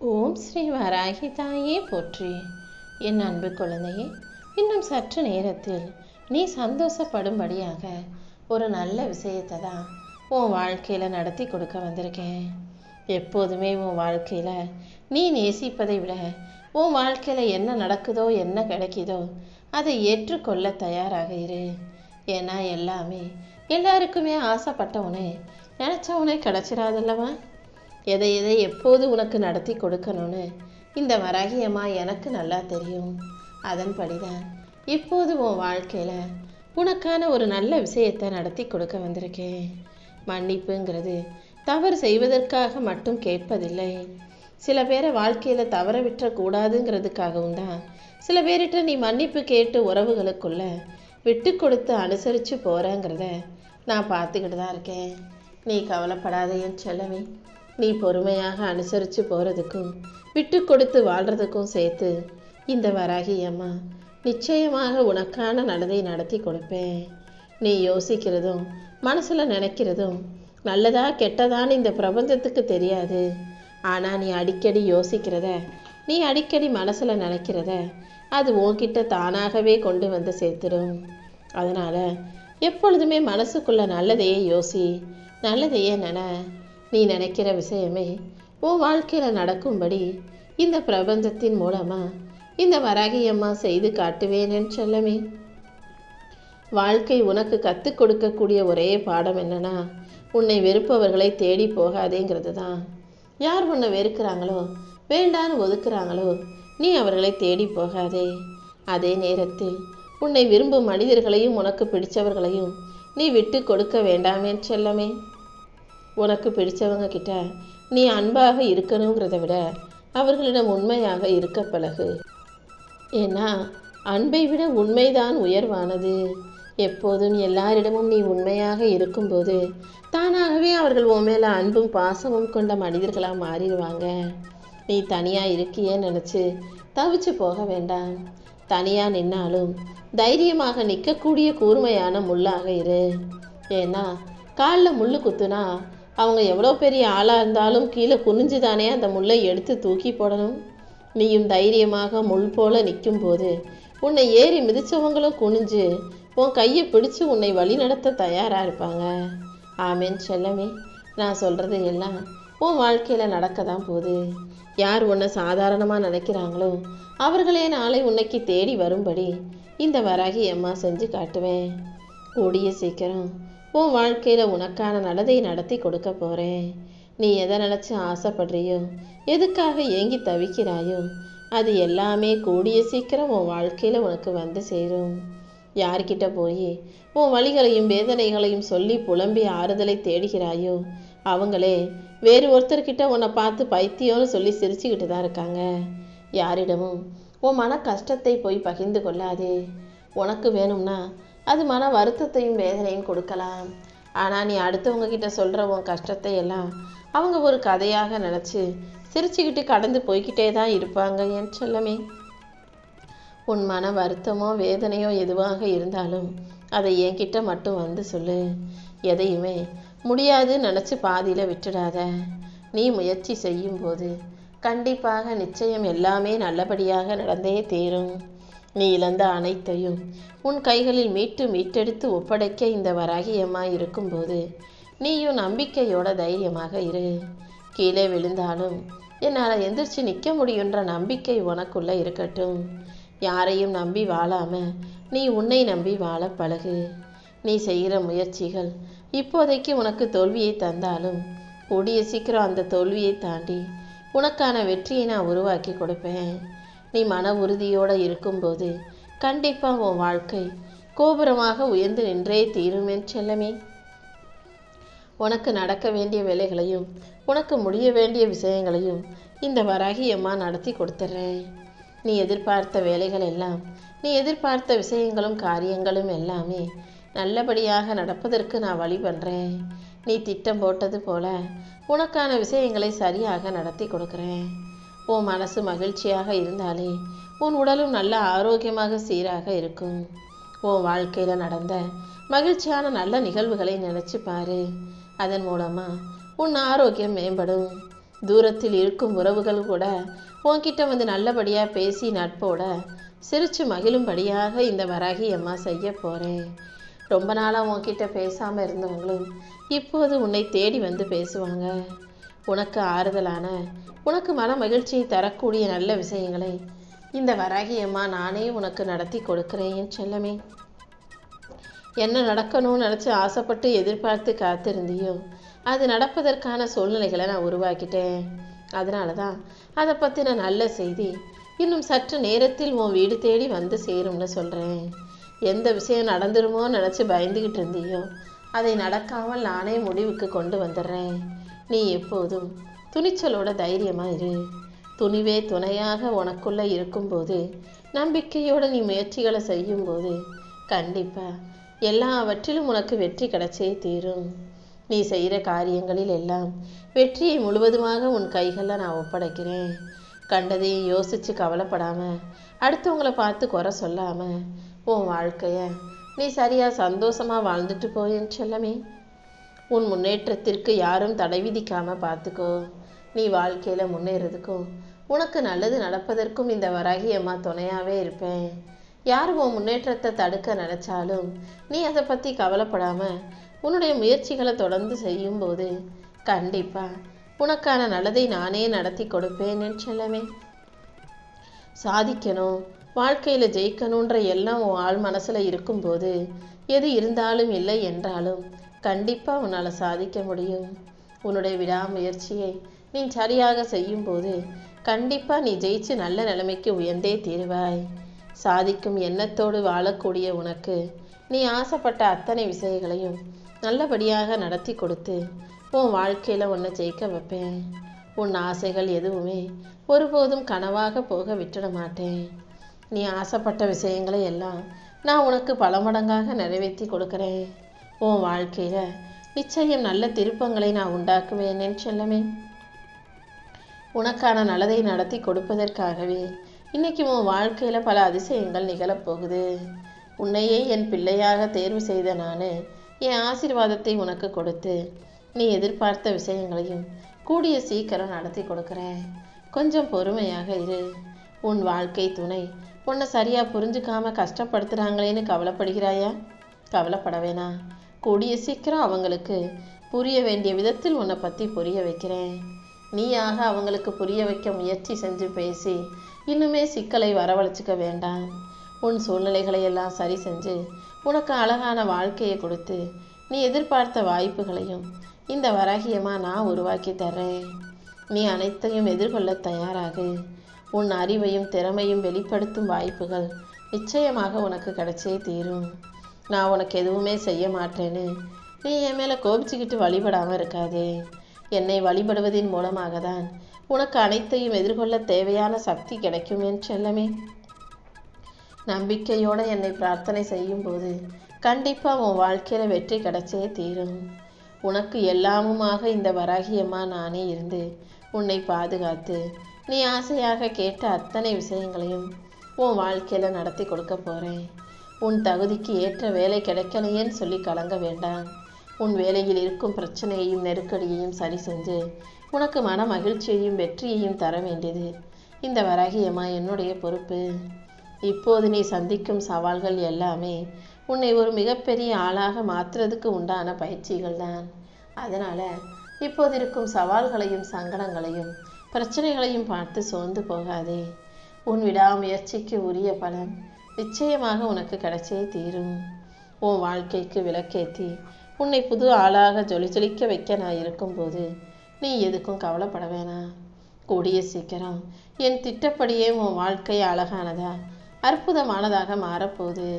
ஓம் ஸ்ரீ வராகி தாயே போற்றி. என் அன்பு குழந்தையே, இன்னும் சற்று நேரத்தில் நீ சந்தோஷப்படும்படியாக ஒரு நல்ல விஷயத்தை தான் உன் வாழ்க்கையில் நடத்தி கொடுக்க வந்திருக்கேன். எப்போதுமே உன் வாழ்க்கையில் நீ நேசிப்பதை விட உன் வாழ்க்கையில் என்ன நடக்குதோ என்ன கிடைக்குதோ அதை ஏற்றுக்கொள்ள தயாராக இரு. ஏன்னா எல்லாமே எல்லாருக்குமே ஆசைப்பட்டவனே நினச்சவனே கிடச்சிடாதல்லவா. எதை எப்போது உனக்கு நடத்தி கொடுக்கணும்னு இந்த வராகி அம்மா எனக்கு நல்லா தெரியும். அதன்படிதான் இப்போது உன் வாழ்க்கையில் உனக்கான ஒரு நல்ல விஷயத்தை நடத்தி கொடுக்க வந்திருக்கேன். மன்னிப்புங்கிறது தவறு செய்வதற்காக மட்டும் கேட்பதில்லை. சில பேரை வாழ்க்கையில் தவற விட்டுறக்கூடாதுங்கிறதுக்காகவும் தான் சில பேர்கிட்ட நீ மன்னிப்பு கேட்டு உறவுகளுக்குள்ள விட்டு கொடுத்து அனுசரித்து போகிறேங்கிறத நான் பார்த்துக்கிட்டு தான் இருக்கேன். நீ கவலைப்படாத என் செல்லமே. நீ பொறுமையாக அனுசரித்து போகிறதுக்கும் விட்டு கொடுத்து வாழ்கிறதுக்கும் சேர்த்து இந்த வராகி அம்மா நிச்சயமாக உனக்கான நல்லதை நடத்தி கொடுப்பேன். நீ யோசிக்கிறதும் மனசில் நினைக்கிறதும் நல்லதா கெட்டதான்னு இந்த பிரபஞ்சத்துக்கு தெரியாது. ஆனால் நீ அடிக்கடி யோசிக்கிறத, நீ அடிக்கடி மனசில் நினைக்கிறத அது உன்கிட்ட தானாகவே கொண்டு வந்து சேர்த்துடும். அதனால் எப்பொழுதுமே மனசுக்குள்ள நல்லதையே யோசி, நல்லதையே நினை. நீ நினைக்கிற விஷயமே உன் வாழ்க்கையில் நடக்கும்படி இந்த பிரபஞ்சத்தின் மூலமாக இந்த வராகி அம்மா செய்து காட்டுவேன்னு சொல்லமே. வாழ்க்கை உனக்கு கற்றுக் கொடுக்கக்கூடிய ஒரே பாடம் என்னன்னா, உன்னை வெறுப்பவர்களை தேடி போகாதேங்கிறது தான். யார் உன்னை வெறுக்கிறாங்களோ வேண்டான்னு ஒதுக்குறாங்களோ நீ அவர்களை தேடி போகாதே. அதே நேரத்தில் உன்னை விரும்பும் மனிதர்களையும் உனக்கு பிடிச்சவர்களையும் நீ விட்டு கொடுக்க வேண்டாமேன்னு சொல்லமே. உனக்கு பிடிச்சவங்க கிட்ட நீ அன்பாக இருக்கணுங்கிறத விட அவர்களிடம் உண்மையாக இருக்க பழகு. ஏன்னா அன்பை விட உண்மைதான் உயர்வானது. எப்போதும் எல்லாரிடமும் நீ உண்மையாக இருக்கும்போது தானாகவே அவர்கள் உன் மேலே அன்பும் பாசமும் கொண்ட மனிதர்களாக மாறிடுவாங்க. நீ தனியாக இருக்கியே நினச்சி தவிச்சு போக வேண்டாம். தனியாக நின்னாலும் தைரியமாக நிற்கக்கூடிய கூர்மையான முள்ளாக இரு. ஏன்னா காலில் முள் குத்துனா அவங்க எவ்வளோ பெரிய ஆளாக இருந்தாலும் கீழே குனிஞ்சு தானே அந்த முள்ளை எடுத்து தூக்கி போடணும். நீயும் தைரியமாக முள் போல நிற்கும்போது உன்னை ஏறி மிதித்தவங்களும் குனிஞ்சு உன் கையை பிடிச்சு உன்னை வழி நடத்த தயாராக இருப்பாங்க. ஆமேன் செல்லமே. நான் சொல்கிறது எல்லாம் உன் வாழ்க்கையில் நடக்க தான் போகுது. யார் உன்னை சாதாரணமாக நினைக்கிறாங்களோ அவர்களே நாளை உன்னைக்கு தேடி வரும்படி இந்த வராகி அம்மா செஞ்சு காட்டுவேன். கூடிய சீக்கிரம் உன் வாழ்க்கையில் உனக்கான நல்லதை நடத்தி கொடுக்க போகிறேன். நீ எதை நினச்சி ஆசைப்படுறியோ, எதுக்காக ஏங்கி தவிக்கிறாயோ அது எல்லாமே கூடிய சீக்கிரம் உன் வாழ்க்கையில் உனக்கு வந்து சேரும். யார்கிட்ட போய் உன் வலிகளையும் வேதனைகளையும் சொல்லி புலம்பி ஆறுதலை தேடுகிறாயோ அவங்களே வேறு ஒருத்தர்கிட்ட உன்னை பார்த்து பைத்தியம்னு சொல்லி சிரிச்சுக்கிட்டு தான் இருக்காங்க. யாரிடமும் உன் மன கஷ்டத்தை போய் பகிர்ந்து கொள்ளாதே. உனக்கு வேணும்னா அது மன வருத்தத்தையும் வேதனையும் கொடுக்கலாம். ஆனால் நீ அடுத்தவங்க கிட்ட சொல்கிற உன் கஷ்டத்தை எல்லாம் அவங்க ஒரு கதையாக நினச்சி சிரிச்சுக்கிட்டு கடந்து போய்கிட்டே தான் இருப்பாங்க என் செல்லமே. உன் மன வருத்தமோ வேதனையோ எதுவாக இருந்தாலும் அதை என்கிட்ட மட்டும் வந்து சொல்லு. எதையுமே முடியாதுன்னு நினச்சி பாதியில் விட்டுடாத. நீ முயற்சி செய்யும்போது கண்டிப்பாக நிச்சயம் எல்லாமே நல்லபடியாக நடந்தே தீரும். நீ இழந்த அனைத்தையும் உன் கைகளில் மீட்டெடுத்து ஒப்படைக்க இந்த வராகி அம்மா இருக்கும்போது நீயும் நம்பிக்கையோட தைரியமாக இரு. கீழே விழுந்தாலும் என்னால் எந்திரிச்சு நிற்க முடியுன்ற நம்பிக்கை உனக்குள்ள இருக்கட்டும். யாரையும் நம்பி வாழாம நீ உன்னை நம்பி வாழ பழகு. நீ செய்கிற முயற்சிகள் இப்போதைக்கு உனக்கு தோல்வியை தந்தாலும் கூடிய சீக்கிரம் அந்த தோல்வியை தாண்டி உனக்கான வெற்றியை நான் உருவாக்கி கொடுப்பேன். நீ மன உறுதியோடு இருக்கும்போது கண்டிப்பாக உன் வாழ்க்கை கோபுரமாக உயர்ந்து நின்றே தீருமே செல்லமே. உனக்கு நடக்க வேண்டிய வேலைகளையும் உனக்கு முடிய வேண்டிய விஷயங்களையும் இந்த வராகி அம்மா நடத்தி கொடுத்துட்றேன். நீ எதிர்பார்த்த வேலைகள் எல்லாம், நீ எதிர்பார்த்த விஷயங்களும் காரியங்களும் எல்லாமே நல்லபடியாக நடப்பதற்கு நான் வழி பண்ணுறேன். நீ திட்டம் போட்டது போல உனக்கான விஷயங்களை சரியாக நடத்தி கொடுக்குறேன். உன் மனசு மகிழ்ச்சியாக இருந்தாலே உன் உடலும் நல்ல ஆரோக்கியமாக சீராக இருக்கும். உன் வாழ்க்கையில் நடந்த மகிழ்ச்சியான நல்ல நிகழ்வுகளை நினச்சி பாரு. அதன் மூலமாக உன் ஆரோக்கியம் மேம்படும். தூரத்தில் இருக்கும் உறவுகள் கூட உன்கிட்ட வந்து நல்லபடியாக பேசி நட்போட சிரித்து மகிழும்படியாக இந்த வராகி அம்மா செய்ய போகிறேன். ரொம்ப நாளாக உன்கிட்ட பேசாமல் இருந்தவங்களும் இப்போது உன்னை தேடி வந்து பேசுவாங்க. உனக்கு ஆறுதலான, உனக்கு மன மகிழ்ச்சியை தரக்கூடிய நல்ல விஷயங்களை இந்த வராகி அம்மா நானே உனக்கு நடத்தி கொடுக்குறேன் என் செல்லமே. என்ன நடக்கணும்னு நினச்சி ஆசைப்பட்டு எதிர்பார்த்து காத்திருந்தியோ அது நடப்பதற்கான சூழ்நிலைகளை நான் உருவாக்கிட்டேன். அதனால தான் அதை பற்றின நல்ல செய்தி இன்னும் சற்று நேரத்தில் உன் வீடு தேடி வந்து சேரும்னு சொல்கிறேன். எந்த விஷயம் நடந்துருமோ நினச்சி பயந்துக்கிட்டு இருந்தியோ அதை நடக்காமல் நானே முடிவுக்கு கொண்டு வந்துடுறேன். நீ எப்போதும் துணிச்சலோட தைரியமாக இரு. துணிவே துணையாக உனக்குள்ளே இருக்கும்போது, நம்பிக்கையோடு நீ முயற்சிகளை செய்யும்போது கண்டிப்பாக எல்லாவற்றிலும் உனக்கு வெற்றி கிடைச்சே தீரும். நீ செய்கிற காரியங்களில் எல்லாம் வெற்றியை முழுவதுமாக உன் கைகளில் நான் ஒப்படைக்கிறேன். கண்டதையும் யோசித்து கவலைப்படாமல், அடுத்தவங்களை பார்த்து குறை சொல்லாமல் உன் வாழ்க்கையை நீ சரியாக சந்தோஷமாக வாழ்ந்துட்டு போயேன்னு செல்லமே. உன் முன்னேற்றத்திற்கு யாரும் தடை விதிக்காமல் பார்த்துக்கோ. நீ வாழ்க்கையில் முன்னேறதுக்கும் உனக்கு நல்லது நடப்பதற்கும் இந்த வராகி அம்மா துணையாகவே இருப்பேன். யார் உன் முன்னேற்றத்தை தடுக்க நினச்சாலும் நீ அதை பற்றி கவலைப்படாமல் உன்னுடைய முயற்சிகளை தொடர்ந்து செய்யும்போது கண்டிப்பாக உனக்கான நல்லதை நானே நடத்தி கொடுப்பேன் என் செல்லமே. சாதிக்கணும், வாழ்க்கையில் ஜெயிக்கணுன்ற எல்லாம் உன் ஆள் மனசில் இருக்கும்போது எது இருந்தாலும் இல்லை என்றாலும் கண்டிப்பாக உன்னால் சாதிக்க முடியும். உன்னுடைய விடாமுயற்சியை நீ சரியாக செய்யும்போது கண்டிப்பாக நீ ஜெயிச்சு நல்ல நிலைமைக்கு உயர்ந்தே தீருவாய். சாதிக்கும் எண்ணத்தோடு வாழக்கூடிய உனக்கு நீ ஆசைப்பட்ட அத்தனை விஷயங்களையும் நல்லபடியாக நடத்தி கொடுத்து உன் வாழ்க்கையில் உன்னை ஜெயிக்க வைப்பேன். உன் ஆசைகள் எதுவுமே ஒருபோதும் கனவாக போக விட்டுட மாட்டேன். நீ ஆசைப்பட்ட விஷயங்களை எல்லாம் நான் உனக்கு பல மடங்காக நிறைவேற்றி கொடுக்குறேன். உன் வாழ்க்கையில் நிச்சயம் நல்ல திருப்பங்களை நான் உண்டாக்குவேன் என் செல்லமே. உனக்கான நல்லதை நடத்தி கொடுப்பதற்காகவே இன்னைக்கு உன் வாழ்க்கையில் பல அதிசயங்கள் நிகழப்போகுது. உன்னையே என் பிள்ளையாக தேர்வு செய்த நான் என் ஆசீர்வாதத்தை உனக்கு கொடுத்து நீ எதிர்பார்த்த விஷயங்களையும் கூடிய சீக்கிரம் நடத்தி கொடுக்குறேன். கொஞ்சம் பொறுமையாக இரு. உன் வாழ்க்கை துணை உன்னை சரியாக புரிஞ்சுக்காம கஷ்டப்படுத்துகிறாங்களேன்னு கவலைப்படுகிறாயா? கவலைப்பட வேணாம். கூடிய சீக்கிரம் அவங்களுக்கு புரிய வேண்டிய விதத்தில் உன்னை பற்றி புரிய வைக்கிறேன். நீயாக அவங்களுக்கு புரிய வைக்க முயற்சி செஞ்சு பேசி இன்னுமே சிக்கலை வரவழைச்சிக்க வேண்டாம். உன் சூழ்நிலைகளை எல்லாம் சரி செஞ்சு உனக்கு அழகான வாழ்க்கையை கொடுத்து நீ எதிர்பார்த்த வாய்ப்புகளையும் இந்த வராகியமாக நான் உருவாக்கி தர்றேன். நீ அனைத்தையும் எதிர்கொள்ள தயாராகு. உன் அறிவையும் திறமையும் வெளிப்படுத்தும் வாய்ப்புகள் நிச்சயமாக உனக்கு கிடைச்சே தீரும். நான் உனக்கு எதுவுமே செய்ய மாட்டேன்னு நீ என் மேலே கோபிச்சுக்கிட்டு வழிபடாமல் இருக்காதே. என்னை வழிபடுவதன் மூலமாக தான் உனக்கு அனைத்தையும் எதிர்கொள்ள தேவையான சக்தி கிடைக்கும் என் செல்லமே. நம்பிக்கையோடு என்னை பிரார்த்தனை செய்யும்போது கண்டிப்பாக உன் வாழ்க்கையில் வெற்றி கிடைச்சே தீரும். உனக்கு எல்லாமுமாக இந்த வராகியம்மா நானே இருந்து உன்னை பாதுகாத்து நீ ஆசையாக கேட்ட அத்தனை விஷயங்களையும் உன் வாழ்க்கையில் நடத்தி கொடுக்க போகிறேன். உன் தகுதிக்கு ஏற்ற வேலை கிடைக்கலையேன்னு சொல்லி கலங்க வேண்டாம். உன் வேலையில் இருக்கும் பிரச்சனையையும் நெருக்கடியையும் சரி செஞ்சு உனக்கு மன மகிழ்ச்சியையும் வெற்றியையும் தர வேண்டியது இந்த வராகியம்மா என்னுடைய பொறுப்பு. இப்போது நீ சந்திக்கும் சவால்கள் எல்லாமே உன்னை ஒரு மிகப்பெரிய ஆளாக மாற்றுறதுக்கு உண்டான பயிற்சிகள் தான். அதனால் இப்போது இருக்கும் சவால்களையும் சங்கடங்களையும் பிரச்சனைகளையும் பார்த்து சோர்ந்து போகாதே. உன் விடாமுயற்சிக்கு உரிய பலன் நிச்சயமாக உனக்கு கிடைச்சே தீரும். உன் வாழ்க்கைக்கு விளக்கேற்றி உன்னை புது ஆளாக ஜொலிக்க வைக்க நான் இருக்கும்போது நீ எதுக்கும் கவலைப்பட வேணாம். கூடிய சீக்கிரம் என் திட்டப்படியே உன் வாழ்க்கை அழகானதா அற்புதமானதாக மாறப்போகுது.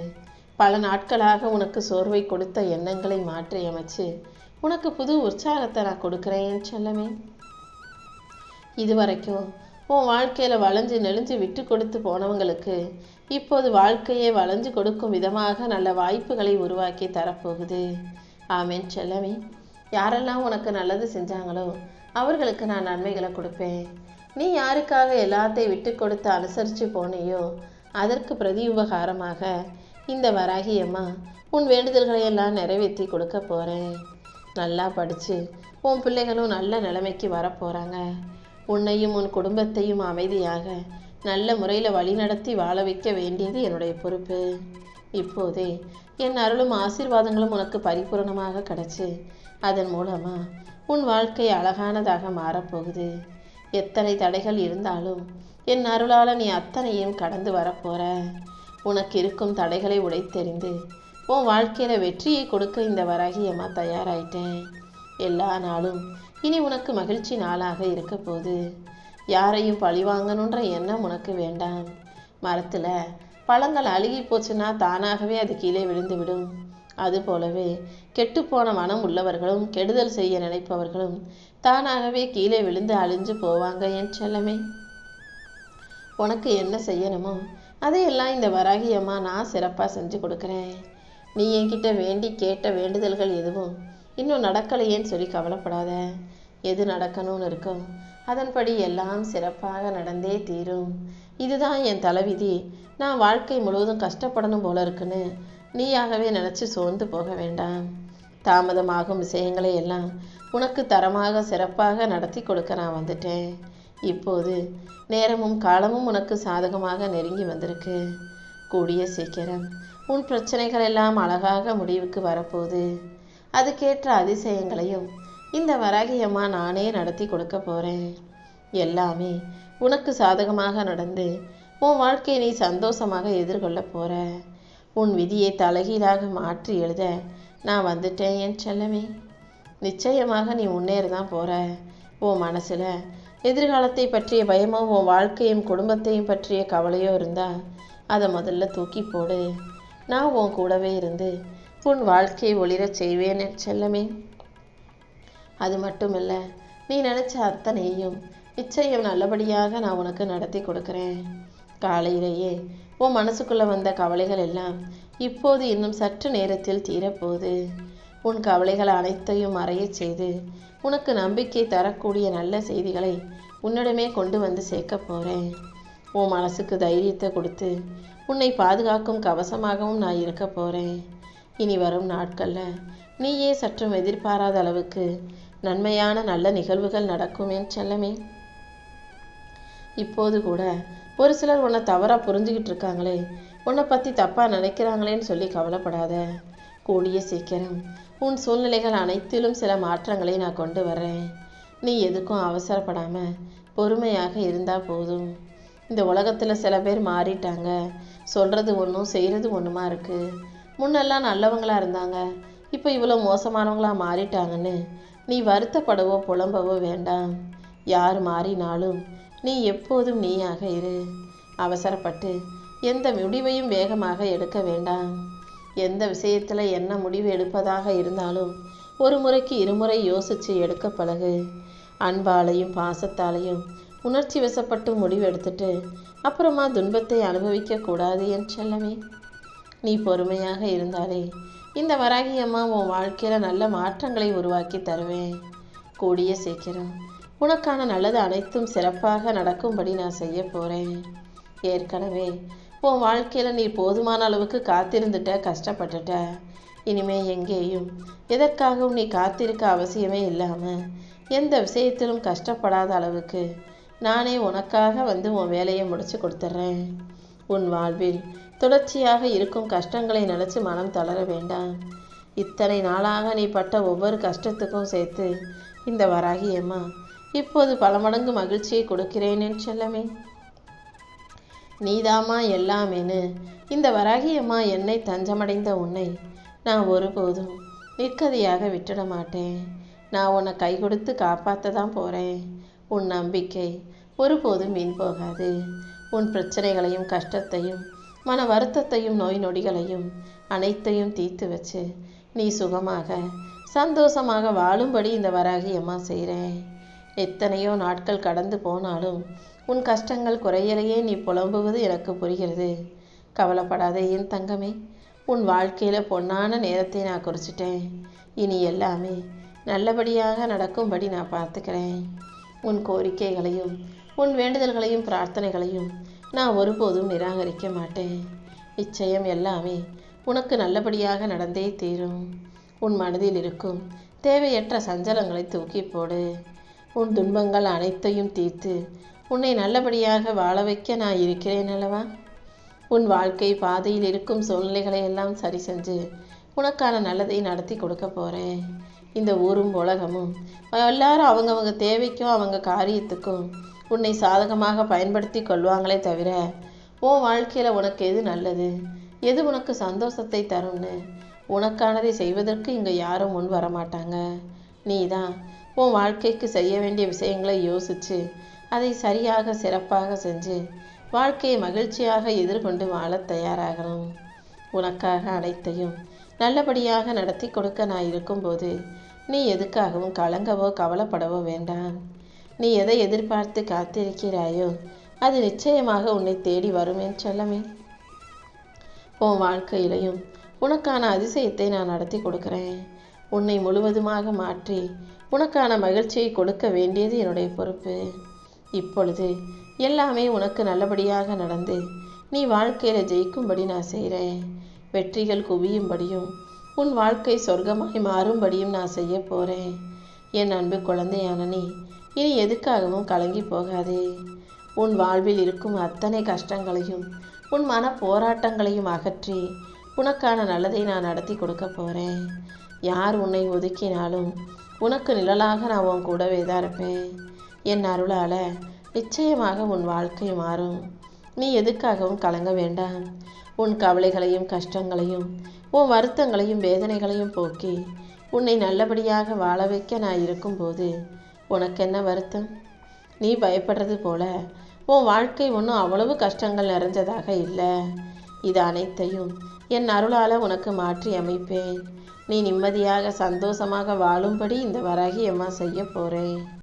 பல நாட்களாக உனக்கு சோர்வை கொடுத்த எண்ணங்களை மாற்றி அமைச்சு உனக்கு புது உற்சாகத்தை நான் கொடுக்குறேன் செல்லமே. இதுவரைக்கும் உன் வாழ்க்கையில் வளைஞ்சு நெளிஞ்சு விட்டு கொடுத்து போனவங்களுக்கு இப்போது வாழ்க்கையை வளைஞ்சு கொடுக்கும் விதமாக நல்ல வாய்ப்புகளை உருவாக்கி தரப்போகுது. ஆமேன் செல்லமே. யாரெல்லாம் உனக்கு நல்லது செஞ்சாங்களோ அவர்களுக்கு நான் நன்மைகளை கொடுப்பேன். நீ யாருக்காக எல்லாத்தையும் விட்டு கொடுத்து அனுசரித்து போனியோ அதற்கு பிரதி உபகாரமாக இந்த வராகியம்மா உன் வேண்டுதல்களை எல்லாம் நிறைவேற்றி கொடுக்க போகிறேன். நல்லா படித்து உன் பிள்ளைகளும் நல்ல நிலைமைக்கு வரப்போகிறாங்க. உன்னையும் உன் குடும்பத்தையும் அமைதியாக நல்ல முறையில் வழிநடத்தி வாழ வைக்க வேண்டியது என்னுடைய பொறுப்பு. இப்போதே என் அருளும் ஆசீர்வாதங்களும் உனக்கு பரிபூரணமாக கிடைச்சு அதன் மூலமா உன் வாழ்க்கை அழகானதாக மாறப்போகுது. எத்தனை தடைகள் இருந்தாலும் என் அருளால் நீ அத்தனையும் கடந்து வரப்போற. உனக்கு இருக்கும் தடைகளை உடைத்தெறிந்து உன் வாழ்க்கையில் வெற்றியை கொடுக்க இந்த வராகி அம்மா தயாராயிட்டேன். எல்லா நாளும் இனி உனக்கு மகிழ்ச்சி நாளாக இருக்க போகுது. யாரையும் பழிவாங்கணுன்ற எண்ணம் உனக்கு வேண்டாம். மரத்தில் பழங்கள் அழுகி போச்சுன்னா தானாகவே அது கீழே விழுந்து விடும். அதுபோலவே கெட்டுப்போன மனம் உள்ளவர்களும் கெடுதல் செய்ய நினைப்பவர்களும் தானாகவே கீழே விழுந்து அழிஞ்சு போவாங்க என் செல்லமே. உனக்கு என்ன செய்யணுமோ அதையெல்லாம் இந்த வராகி அம்மா நான் சிறப்பாக செஞ்சு கொடுக்குறேன். நீ என்கிட்ட வேண்டி கேட்ட வேண்டுதல்கள் எதுவும் இன்னும் நடக்கலையேன்னு சொல்லி கவலைப்படாத. எது நடக்கணும்னு இருக்கும் அதன்படி எல்லாம் சிறப்பாக நடந்தே தீரும். இதுதான் என் தலைவிதி. நான் வாழ்க்கை முழுவதும் கஷ்டப்படணும் போல இருக்குன்னு நீயாகவே நினச்சி சோர்ந்து போக வேண்டாம். தாமதமாகும் விஷயங்களை எல்லாம் உனக்கு தரமாக சிறப்பாக நடத்தி கொடுக்க நான் வந்துட்டேன். இப்போது நேரமும் காலமும் உனக்கு சாதகமாக நெருங்கி வந்திருக்கு. கூடிய சீக்கிரம் உன் பிரச்சனைகள் எல்லாம் அழகாக முடிவுக்கு வரப்போகுது. அதுக்கேற்ற அதிசயங்களையும் இந்த வராகி அம்மா நானே நடத்தி கொடுக்க போகிறேன். எல்லாமே உனக்கு சாதகமாக நடந்து உன் வாழ்க்கையை நீ சந்தோஷமாக எதிர்கொள்ள போகிற. உன் விதியை தலைகீழாக மாற்றி எழுத நான் வந்துட்டேன் என் செல்லமே. நிச்சயமாக நீ முன்னேற தான் போகிற. உன் மனசில் எதிர்காலத்தை பற்றிய பயமோ உன் வாழ்க்கையும் குடும்பத்தையும் பற்றிய கவலையோ இருந்தால் அதை முதல்ல தூக்கி போடு. நான் உன் கூடவே இருந்து உன் வாழ்க்கையை ஒளிரச் செய்வேன் என் செல்லமே. அது மட்டுமில்ல, நீ நினச்ச அத்தனையும் நிச்சயம் நல்லபடியாக நான் உனக்கு நடத்தி கொடுக்குறேன். காலையிலேயே உன் மனசுக்குள்ளே வந்த கவலைகள் எல்லாம் இப்போது இன்னும் சற்று நேரத்தில் தீரப்போகுது. உன் கவலைகள் அனைத்தையும் மறையச் செய்து உனக்கு நம்பிக்கை தரக்கூடிய நல்ல செய்திகளை உன்னிடமே கொண்டு வந்து சேர்க்க போகிறேன். உன் மனசுக்கு தைரியத்தை கொடுத்து உன்னை பாதுகாக்கும் கவசமாகவும் நான் இருக்க போகிறேன். இனி வரும் நாட்களில் நீயே சற்றும் எதிர்பாராத அளவுக்கு நன்மையான நல்ல நிகழ்வுகள் நடக்கும் என் செல்லமே. இப்போது கூட ஒரு சிலர் உன்னை தவறாக புரிஞ்சுக்கிட்டு இருக்காங்களே, உன்னை பற்றி தப்பாக நினைக்கிறாங்களேன்னு சொல்லி கவலைப்படாத. கூடிய சீக்கிரம் உன் சூழ்நிலைகள் அனைத்திலும் சில மாற்றங்களை நான் கொண்டு வர்றேன். நீ எதுக்கும் அவசரப்படாமல் பொறுமையாக இருந்தால் போதும். இந்த உலகத்தில் சில பேர் மாறிட்டாங்க. சொல்கிறது ஒன்றும் செய்கிறது ஒன்றுமா இருக்குது. முன்னெல்லாம் நல்லவங்களாக இருந்தாங்க, இப்போ இவ்வளோ மோசமானவங்களாக மாறிட்டாங்கன்னு நீ வருத்தப்படவோ புலம்பவோ வேண்டாம். யார் மாறினாலும் நீ எப்போதும் நீயாக இரு. அவசரப்பட்டு எந்த முடிவையும் வேகமாக எடுக்க வேண்டாம். எந்த விஷயத்தில் என்ன முடிவு எடுப்பதாக இருந்தாலும் ஒரு முறைக்கு இருமுறை யோசித்து எடுக்க பழகு. அன்பாலையும் பாசத்தாலையும் உணர்ச்சி வசப்பட்டு முடிவு எடுத்துட்டு அப்புறமா துன்பத்தை அனுபவிக்க கூடாது என் செல்லமே. நீ பொறுமையாக இருந்தாலே இந்த வராகி அம்மா உன் வாழ்க்கையில் நல்ல மாற்றங்களை உருவாக்கி தருவேன். கூடிய சீக்கிரம் உனக்கான நல்லது அனைத்தும் சிறப்பாக நடக்கும்படி நான் செய்ய போகிறேன். ஏற்கனவே உன் வாழ்க்கையில் நீ போதுமான அளவுக்கு காத்திருந்துட்ட, கஷ்டப்பட்டுட்ட. இனிமே எங்கேயும் எதற்காகவும் நீ காத்திருக்க அவசியமே இல்லாமல் எந்த விஷயத்திலும் கஷ்டப்படாத அளவுக்கு நானே உனக்காக வந்து உன் வேலையை முடிச்சு கொடுத்துட்றேன். உன் வாழ்வில் தொடர்ச்சியாக இருக்கும் கஷ்டங்களை நினச்சி மனம் தளர வேண்டாம். இத்தனை நாளாக நீ பட்ட ஒவ்வொரு கஷ்டத்துக்கும் சேர்த்து இந்த வராகி அம்மா இப்போது பல மடங்கு மகிழ்ச்சியை கொடுக்கிறேன் செல்லமே. நீதாமா எல்லாமேனு இந்த வராகி அம்மா என்னை தஞ்சமடைந்த உன்னை நான் ஒருபோதும் நிற்கதியாக விட்டுட மாட்டேன். நான் உன்னை கை கொடுத்து காப்பாற்ற தான் போகிறேன். உன் நம்பிக்கை ஒருபோதும் வீண் போகாது. உன் பிரச்சனைகளையும் கஷ்டத்தையும் மன வருத்தத்தையும் நோய் நொடிகளையும் அனைத்தையும் தீர்த்து வச்சு நீ சுகமாக சந்தோஷமாக வாழும்படி இந்த வராகி அம்மா செய்கிறேன். எத்தனையோ நாட்கள் கடந்து போனாலும் உன் கஷ்டங்கள் குறையலையே நீ புலம்புவது எனக்கு புரிகிறது. கவலைப்படாதே என் தங்கமே. உன் வாழ்க்கையில் பொன்னான நேரத்தை நான் குறிச்சிட்டேன். இனி எல்லாமே நல்லபடியாக நடக்கும்படி நான் பார்த்துக்கிறேன். உன் கோரிக்கைகளையும் உன் வேண்டுதல்களையும் பிரார்த்தனைகளையும் நான் ஒருபோதும் நிராகரிக்க மாட்டேன். நிச்சயம் எல்லாமே உனக்கு நல்லபடியாக நடந்தே தீரும். உன் மனதில் இருக்கும் தேவையற்ற சஞ்சலங்களை தூக்கி போடு. உன் துன்பங்கள் அனைத்தையும் தீர்த்து உன்னை நல்லபடியாக வாழ வைக்க நான் இருக்கிறேன் அல்லவா? உன் வாழ்க்கை பாதையில் இருக்கும் சூழ்நிலைகளை எல்லாம் சரி செஞ்சு உனக்கான நல்லதை நடத்தி கொடுக்க போகிறேன். இந்த ஊரும் உலகமும் எல்லாரும் அவங்கவங்க தேவைக்கும் அவங்க காரியத்துக்கும் உன்னை சாதகமாக பயன்படுத்தி கொள்வாங்களே தவிர உன் வாழ்க்கையில் உனக்கு எது நல்லது, எது உனக்கு சந்தோஷத்தை தரும்னு உனக்கானதை செய்வதற்கு இங்கே யாரும் முன் வரமாட்டாங்க. நீ தான் உன் வாழ்க்கைக்கு செய்ய வேண்டிய விஷயங்களை யோசித்து அதை சரியாக சிறப்பாக செஞ்சு வாழ்க்கையை மகிழ்ச்சியாக எதிர்கொண்டு வாழ தயாராகணும். உனக்காக அனைத்தையும் நல்லபடியாக நடத்தி கொடுக்க நான் இருக்கும்போது நீ எதுக்காகவும் கலங்கவோ கவலைப்படவோ வேண்டாம். நீ எதை எதிர்பார்த்து காத்திருக்கிறாயோ அது நிச்சயமாக உன்னை தேடி வருமே செல்லமே. உன் வாழ்க்கையிலையும் உனக்கான அதிசயத்தை நான் நடத்தி கொடுக்குறேன். உன்னை முழுவதுமாக மாற்றி உனக்கான மகிழ்ச்சியை கொடுக்க வேண்டியது என்னுடைய பொறுப்பு. இப்பொழுது எல்லாமே உனக்கு நல்லபடியாக நடந்து நீ வாழ்க்கையில் ஜெயிக்கும்படி நான் செய்கிறேன். வெற்றிகள் குவியும்படியும் உன் வாழ்க்கை சொர்க்கமாய் மாறும்படியும் நான் செய்ய போகிறேன். என் அன்பு குழந்தையான நீ இனி எதுக்காகவும் கலங்கி போகாதே. உன் வாழ்வில் இருக்கும் அத்தனை கஷ்டங்களையும் உன் மன போராட்டங்களையும் அகற்றி உனக்கான நல்லதை நான் நடத்தி கொடுக்க போகிறேன். யார் உன்னை ஒதுக்கினாலும் உனக்கு நிழலாக நான் உன் கூடவே தான் இருப்பேன். என் அருளால் நிச்சயமாக உன் வாழ்க்கை மாறும். நீ எதுக்காகவும் கலங்க வேண்டாம். உன் கவலைகளையும் கஷ்டங்களையும் உன் வருத்தங்களையும் வேதனைகளையும் போக்கி உன்னை நல்லபடியாக வாழ வைக்க நான் இருக்கும்போது உனக்கு என்ன வருத்தம்? நீ பயப்படுறது போல உன் வாழ்க்கை ஒன்றும் அவ்வளவு கஷ்டங்கள் நிறைஞ்சதாக இல்லை. இது அனைத்தையும் என் அருளால் உனக்கு மாற்றி அமைப்பேன். நீ நிம்மதியாக சந்தோஷமாக வாழும்படி இந்த வராகி அம்மா செய்ய போகிறேன்.